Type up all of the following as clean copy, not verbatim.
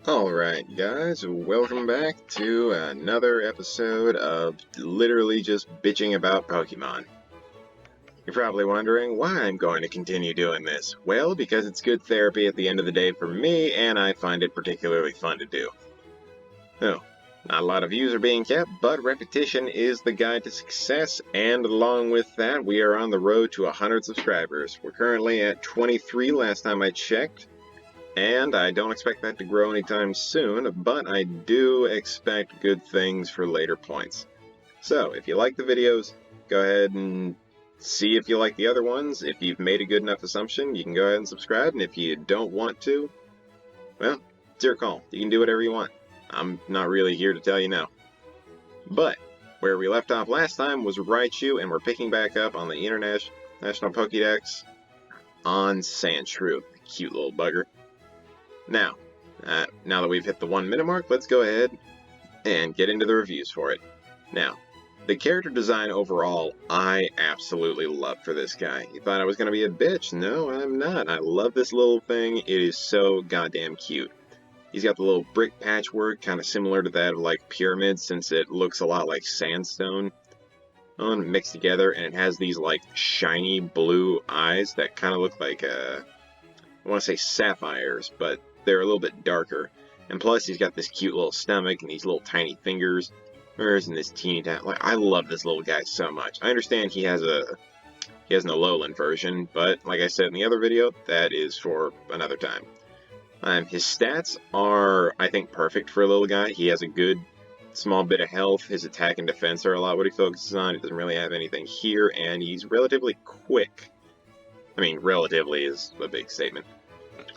Alright guys, welcome back to another episode of literally just bitching about Pokemon. You're probably wondering why I'm going to continue doing this. Well, because it's good therapy at the end of the day for me, and I find it particularly fun to do. Oh, not a lot of views are being kept, but repetition is the guide to success, and along with that, we are on the road to 100 subscribers. We're currently at 23 last time I checked. And I don't expect that to grow anytime soon, but I do expect good things for later points. So, if you like the videos, go ahead and see if you like the other ones. If you've made a good enough assumption, you can go ahead and subscribe, and if you don't want to, well, it's your call. You can do whatever you want. I'm not really here to tell you no. But, where we left off last time was Raichu, and we're picking back up on the International Pokédex on Sandshrew, the cute little bugger. Now that we've hit the 1 minute mark, let's go ahead and get into the reviews for it. Now, the character design overall, I absolutely love for this guy. You thought I was going to be a bitch? No, I'm not. I love this little thing. It is so goddamn cute. He's got the little brick patchwork, kind of similar to that of like pyramids, since it looks a lot like sandstone mixed together, and it has these like shiny blue eyes that kind of look like I want to say sapphires, but they're a little bit darker. And plus, he's got this cute little stomach and these little tiny fingers. And this teeny tiny. Like, I love this little guy so much. I understand he has an Alolan version, but like I said in the other video, that is for another time. His stats are, I think, perfect for a little guy. He has a good small bit of health. His attack and defense are a lot what he focuses on. He doesn't really have anything here, and he's relatively quick. I mean, relatively is a big statement.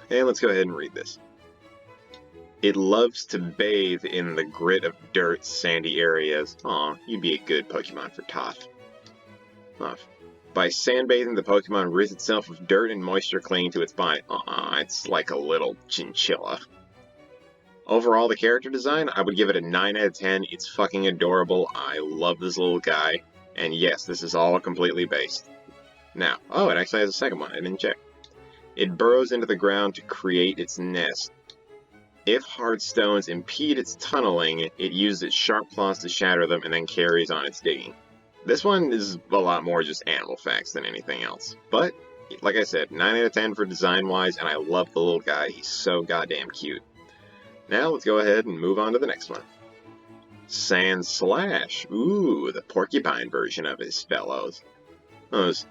And let's go ahead and read this. It loves to bathe in the grit of dirt, sandy areas. Aw, you'd be a good Pokemon for Toth. By sandbathing, the Pokemon rids itself of dirt and moisture clinging to its body. It's like a little chinchilla. Overall, the character design, I would give it a 9 out of 10. It's fucking adorable. I love this little guy. And yes, this is all completely based. Now, it actually has a second one. I didn't check. It burrows into the ground to create its nest. If hard stones impede its tunneling, it uses its sharp claws to shatter them and then carries on its digging. This one is a lot more just animal facts than anything else. But, like I said, 9 out of 10 for design-wise, and I love the little guy. He's so goddamn cute. Now, let's go ahead and move on to the next one. Sandslash. Ooh, the porcupine version of his fellows.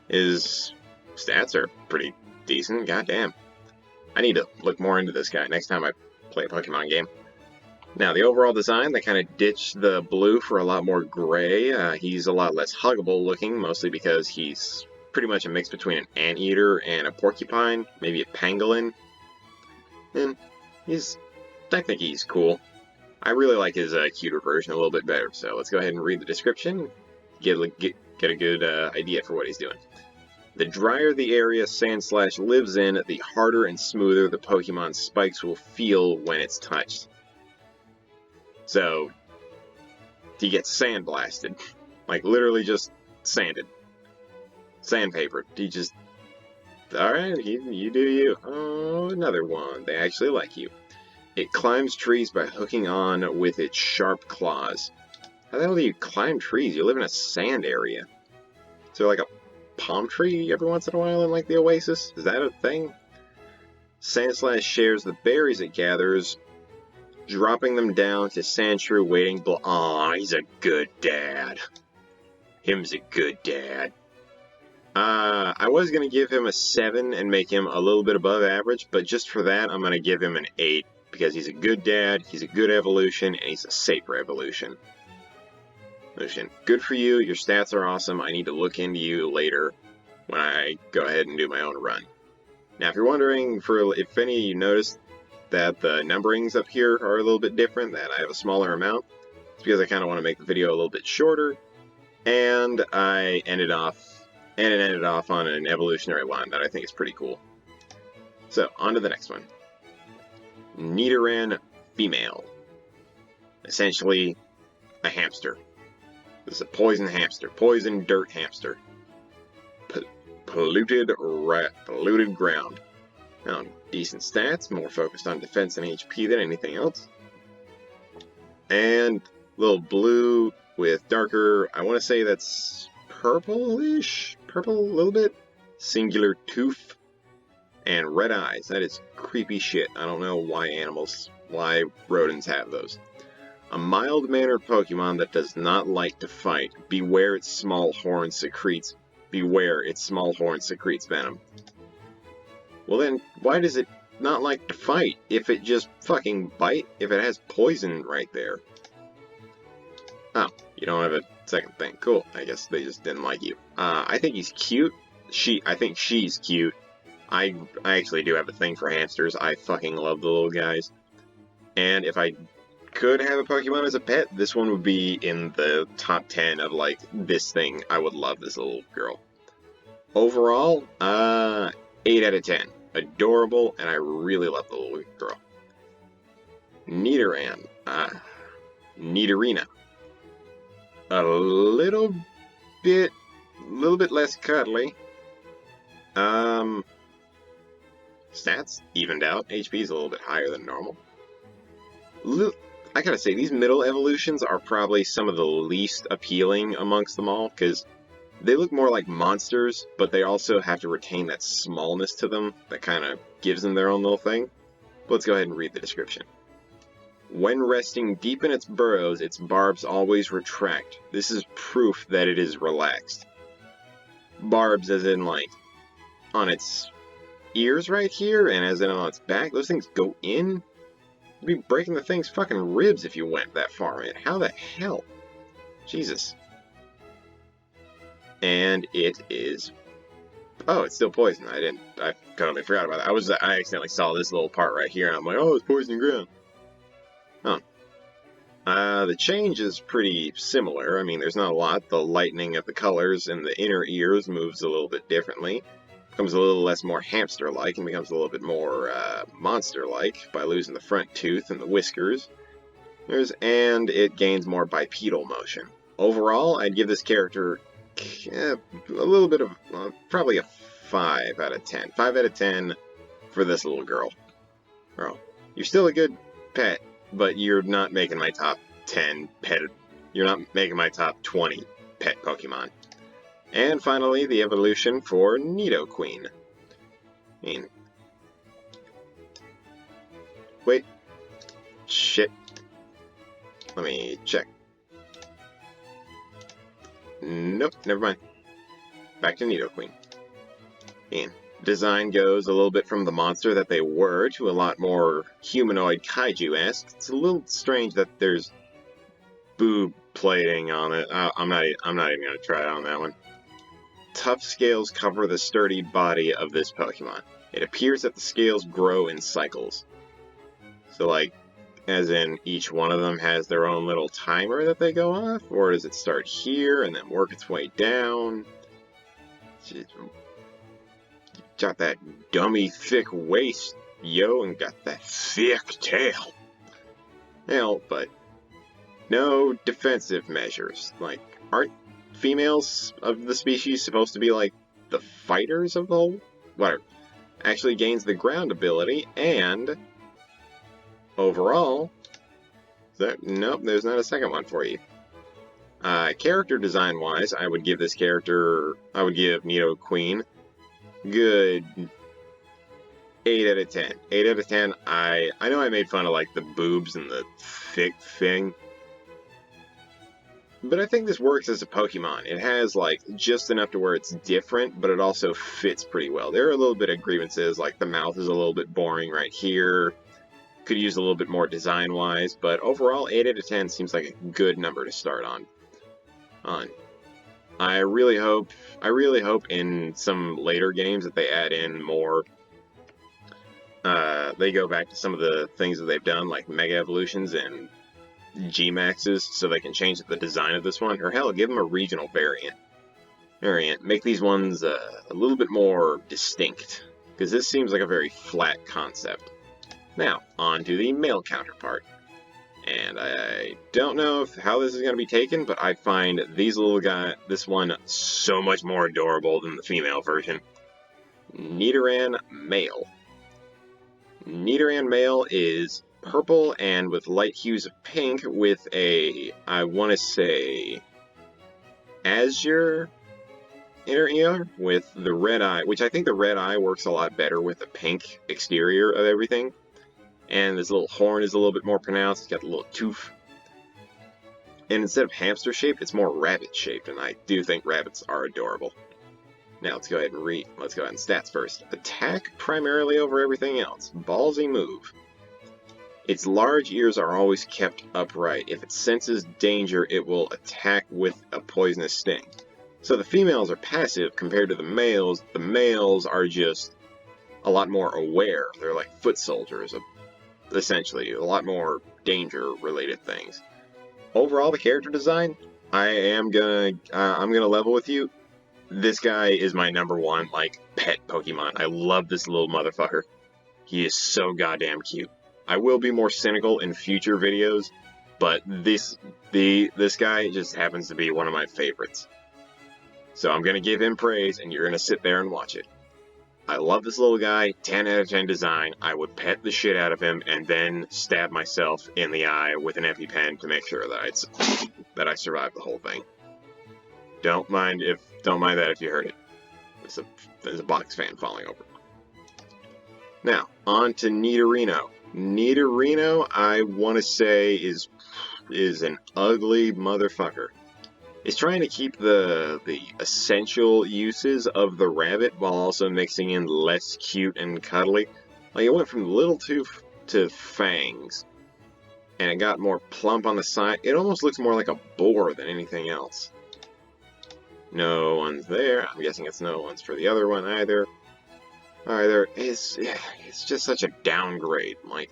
His stats are pretty decent, goddamn. I need to look more into this guy next time I play a Pokemon game. Now, the overall design, they kind of ditched the blue for a lot more gray. He's a lot less huggable looking, mostly because he's pretty much a mix between an anteater and a porcupine, maybe a pangolin. And I think he's cool. I really like his cuter version a little bit better, so let's go ahead and read the description, get a good idea for what he's doing. The drier the area Sandslash lives in, the harder and smoother the Pokemon's spikes will feel when it's touched. So, he gets sandblasted. Like, literally just sanded. Sandpapered. He just... Alright, you do you. Oh, another one. They actually like you. It climbs trees by hooking on with its sharp claws. How the hell do you climb trees? You live in a sand area. Is there like a palm tree every once in a while in like the oasis? Is that a thing? Sandslash shares the berries it gathers, dropping them down to Sandshrew waiting. Aw, he's a good dad. Him's a good dad. I was going to give him a 7 and make him a little bit above average, but just for that, I'm going to give him an 8, because he's a good dad, he's a good evolution, and he's a safer evolution. Good for you, your stats are awesome. I need to look into you later when I go ahead and do my own run. Now, if you're wondering if any of you noticed that the numberings up here are a little bit different, that I have a smaller amount, it's because I kind of want to make the video a little bit shorter, and it ended off on an evolutionary line that I think is pretty cool. So, on to the next one. Nidoran female. Essentially, a hamster. This is a poison hamster. Poison dirt hamster. Polluted ground. Decent stats, more focused on defense and HP than anything else. And little blue with darker, I want to say that's purplish, purple a little bit, singular tooth, and red eyes. That is creepy shit. I don't know why rodents have those. A mild-mannered Pokemon that does not like to fight. Beware its small horn secretes. Beware its small horn secretes venom. Well then, why does it not like to fight if it just fucking bite? If it has poison right there. Oh, you don't have a second thing. Cool. I guess they just didn't like you. I think he's cute. I think she's cute. I actually do have a thing for hamsters. I fucking love the little guys. And if I could have a Pokemon as a pet, this one would be in the top 10 of, like, this thing. I would love this little girl. Overall, 8 out of 10. Adorable, and I really love the little girl. Nidoran. Nidorina. A little bit less cuddly. Stats evened out. HP is a little bit higher than normal. I gotta say, these middle evolutions are probably some of the least appealing amongst them all, because they look more like monsters, but they also have to retain that smallness to them that kind of gives them their own little thing. But let's go ahead and read the description. When resting deep in its burrows, its barbs always retract. This is proof that it is relaxed. Barbs as in, like, on its ears right here, and as in on its back. Those things go in. You'd be breaking the thing's fucking ribs if you went that far in. How the hell? Jesus. And it is... Oh, it's still poison. I totally forgot about that. I accidentally saw this little part right here, and I'm like, oh, it's poison ground. Huh. The change is pretty similar. I mean, there's not a lot. The lightening of the colors in the inner ears moves a little bit differently. Becomes a little less more hamster-like, and becomes a little bit more monster-like by losing the front tooth and the whiskers. And it gains more bipedal motion. Overall, I'd give this character a little bit of, probably a 5 out of 10. 5 out of 10 for this little girl. Girl, you're still a good pet, but you're not making my top 10 pet. You're not making my top 20 pet Pokemon. And finally, the evolution for Nidoqueen. I mean... Wait. Shit. Let me check. Nope, never mind. Back to Nidoqueen. And design goes a little bit from the monster that they were to a lot more humanoid kaiju-esque. It's a little strange that there's boob plating on it. I'm not even gonna try it on that one. Tough scales cover the sturdy body of this Pokemon. It appears that the scales grow in cycles. So, like, as in each one of them has their own little timer that they go off? Or does it start here and then work its way down? Got that dummy thick waist, yo, and got that thick tail. Hell, but no defensive measures. Like, aren't females of the species supposed to be like the fighters of the whole? Whatever. Actually gains the ground ability, and overall, nope, there's not a second one for you. Character design wise, I would give Nidoqueen good 8 out of 10. 8 out of 10. I know I made fun of like the boobs and the thick thing, but I think this works as a Pokemon. It has, like, just enough to where it's different, but it also fits pretty well. There are a little bit of grievances, like the mouth is a little bit boring right here. Could use a little bit more design-wise, but overall, 8 out of 10 seems like a good number to start on. I really hope in some later games that they add in more. They go back to some of the things that they've done, like Mega Evolutions and G-Maxes, so they can change the design of this one, or hell, give them a regional variant. Make these ones a little bit more distinct, because this seems like a very flat concept. Now, on to the male counterpart. And I don't know how this is going to be taken, but I find this one so much more adorable than the female version. Nidoran male. Nidoran male is purple and with light hues of pink with a, I want to say, azure inner ear with the red eye, which I think the red eye works a lot better with the pink exterior of everything. And this little horn is a little bit more pronounced. It's got the little tooth. And instead of hamster shaped, it's more rabbit shaped, and I do think rabbits are adorable. Now let's go ahead and stats first. Attack primarily over everything else. Ballsy move. Its large ears are always kept upright. If it senses danger, it will attack with a poisonous sting. So the females are passive compared to the males. The males are just a lot more aware. They're like foot soldiers, essentially. A lot more danger-related things. Overall, the character design, I'm gonna level with you. This guy is my number 1, like, pet Pokemon. I love this little motherfucker. He is so goddamn cute. I will be more cynical in future videos, but this guy just happens to be one of my favorites. So I'm gonna give him praise, and you're gonna sit there and watch it. I love this little guy, 10 out of 10 design. I would pet the shit out of him and then stab myself in the eye with an EpiPen to make sure that I survive the whole thing. Don't mind that if you heard it. There's a box fan falling over. Now, on to Nidorino. Nidorino, I want to say, is an ugly motherfucker. It's trying to keep the essential uses of the rabbit while also mixing in less cute and cuddly. Like, it went from little tooth to fangs, and it got more plump on the side. It almost looks more like a boar than anything else. No one's there. I'm guessing it's no one's for the other one either. It's just such a downgrade. Like,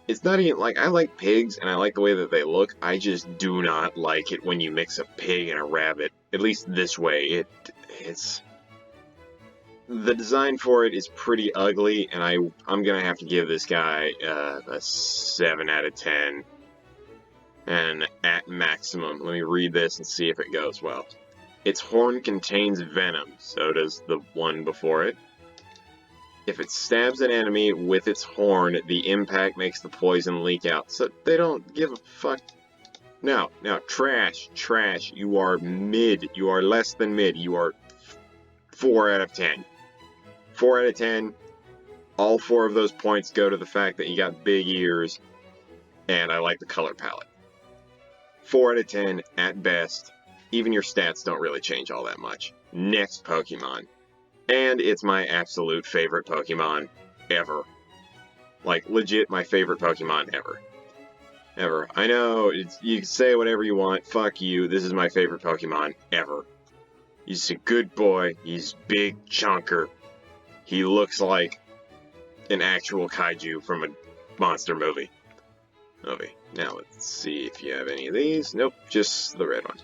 it's not even, like, I like pigs, and I like the way that they look. I just do not like it when you mix a pig and a rabbit. At least this way. It's... The design for it is pretty ugly, and I'm gonna have to give this guy a 7 out of 10. And at maximum, let me read this and see if it goes well. Its horn contains venom, so does the one before it. If it stabs an enemy with its horn, the impact makes the poison leak out. So they don't give a fuck. Now, trash. You are mid. You are less than mid. You are 4 out of 10. 4 out of 10. All 4 of those points go to the fact that you got big ears, and I like the color palette. 4 out of 10 at best. Even your stats don't really change all that much. Next Pokemon. And it's my absolute favorite Pokemon ever. Like, legit my favorite Pokemon ever. Ever. I know, you can say whatever you want. Fuck you. This is my favorite Pokemon ever. He's a good boy. He's big chunker. He looks like an actual kaiju from a monster movie. Now let's see if you have any of these. Nope, just the red one.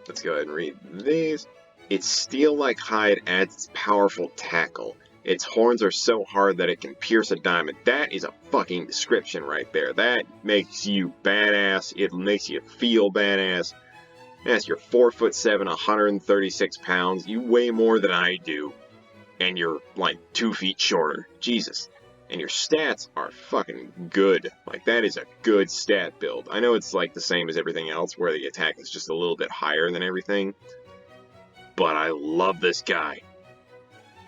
Let's go ahead and read these. Its steel-like hide adds its powerful tackle. Its horns are so hard that it can pierce a diamond. That is a fucking description right there. That makes you badass. It makes you feel badass. Yes, you're 4'7", 136 pounds. You weigh more than I do. And you're like 2 feet shorter. Jesus. And your stats are fucking good. Like, that is a good stat build. I know it's like the same as everything else, where the attack is just a little bit higher than everything. But I love this guy.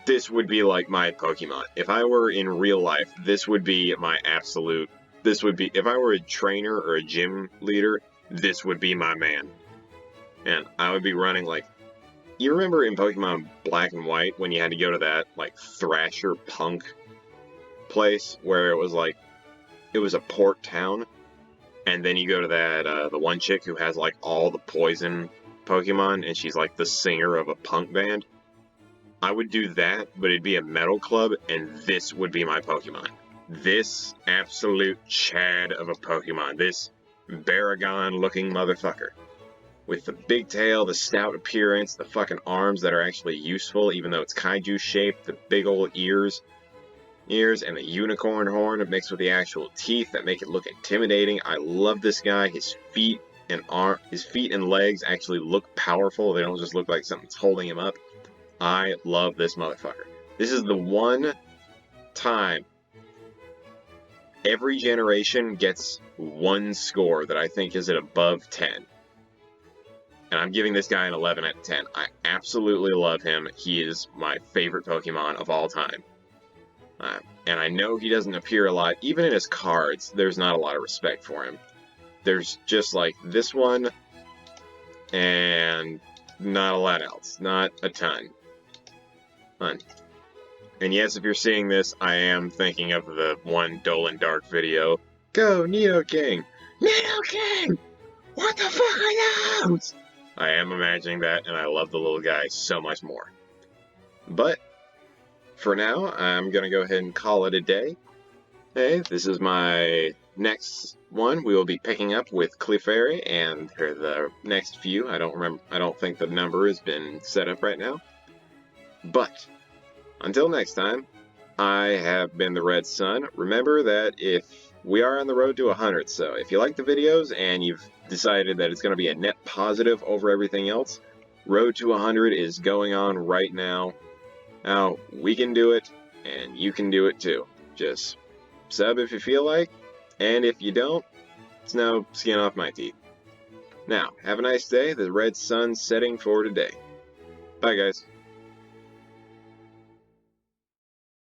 This would be like my Pokemon. If I were in real life, this would be my absolute... if I were a trainer or a gym leader, this would be my man. And I would be running like... You remember in Pokemon Black and White when you had to go to that, like, Thrasher Punk place where it was like... It was a port town. And then you go to that, the one chick who has, like, all the poison Pokemon, and she's like the singer of a punk band. I would do that, but it'd be a metal club, and this would be my Pokemon. This absolute Chad of a Pokemon. This Baragon-looking motherfucker. With the big tail, the stout appearance, the fucking arms that are actually useful, even though it's kaiju shaped, the big old ears, and the unicorn horn mixed with the actual teeth that make it look intimidating. I love this guy. His feet and legs actually look powerful. They don't just look like something's holding him up. I love this motherfucker. This is the one time every generation gets one score that I think is at above 10. And I'm giving this guy an 11 out of 10. I absolutely love him. He is my favorite Pokemon of all time. And I know he doesn't appear a lot. Even in his cards, there's not a lot of respect for him. There's just like this one, and not a lot else. Not a ton. Fun. And yes, if you're seeing this, I am thinking of the one Dolan Dark video. Go, Nidoking! Nidoking! What the fuck are those? I am imagining that, and I love the little guy so much more. But, for now, I'm going to go ahead and call it a day. Hey, this is my next one. We will be picking up with Clefairy, and for the next few, I don't think the number has been set up right now. But, until next time, I have been the Red Sun. Remember that if we are on the road to 100, so if you like the videos and you've decided that it's going to be a net positive over everything else, Road to 100 is going on right now. Now, we can do it, and you can do it too. Just sub if you feel like, and if you don't, it's no skin off my teeth. Now, have a nice day. The red sun's setting for today. Bye, guys.